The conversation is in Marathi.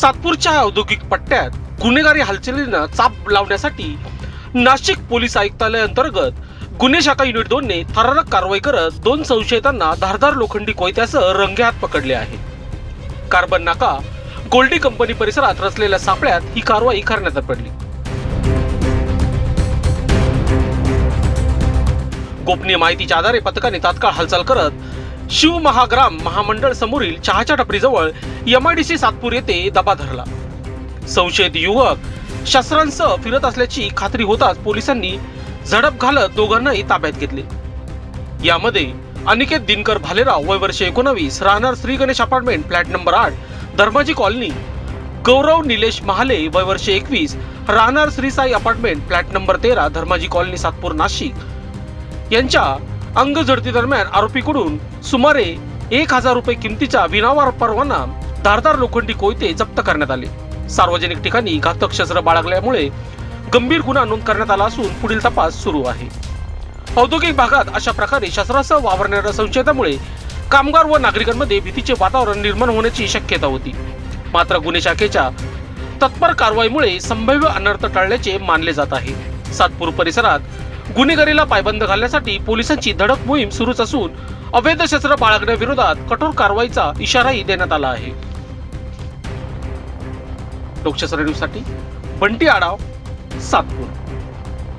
सातपूरच्या औद्योगिक पट्ट्यात गुन्हेगारी हालचालींना चाप लावण्यासाठी नाशिक पोलीस आयुक्तालय अंतर्गत गुन्हे शाखा युनिट 2 ने थरारक कारवाई करत 2 संशयितांना धारदार लोखंडी कोयत्यासह रंगेहात पकडले आहे. कार्बन नाका गोल्डी कंपनी परिसरात रचलेल्या सापळ्यात ही कारवाई करण्यात पडली. गोपनीय माहितीच्या आधारे पथकाने तात्काळ हालचाल करत शिवमहाग्राम महामंडळ समोरील चहाच्या टपरीजवळ MIDC सातपूर येथे दबा धरला. संशयित युवक शस्त्रांसह फिरत असल्याची खात्री होताच पोलिसांनी झडप घालत दोघांनाही ताब्यात घेतले. यामध्ये अनिकेत दिनकर भालेराव वय वर्ष 19 राहणार Shri Ganesh apartment flat number 8 Dharmaji colony, गौरव निलेश महाले वय वर्ष 21 राहणार Shri Sai apartment flat number 13 Dharmaji colony Satpur Nashik यांच्या अंगझडती दरम्यान आरोपीकडून सुमारे 1000 रुपये किमतीचा विनावार परवाना धारदार लोखंडी कोयते जप्त करण्यात आले. सार्वजनिक ठिकाणी घातक शस्त्र बाळगल्यामुळे गंभीर गुन्हा नोंद करण्यात आला असून पुढील तपास सुरू आहे. औद्योगिक भागात अशा प्रकारे शस्त्रासह वावरणाऱ्या संशयितामुळे कामगार व नागरिकांमध्ये भीतीचे वातावरण निर्माण होण्याची शक्यता होती. मात्र गुन्हे शाखेच्या तत्पर कारवाईमुळे संभाव्य अनर्थ टाळल्याचे मानले जात आहे. सातपूर परिसरात गुन्हेगारीला पायबंद घालण्यासाठी पोलिसांची धडक मोहीम सुरूच असून अवैध शस्त्र बाळगण्याविरोधात कठोर कारवाईचा इशाराही देण्यात आला आहे. लोकशाही न्यूजसाठी बंटी आढाव, सातपूर.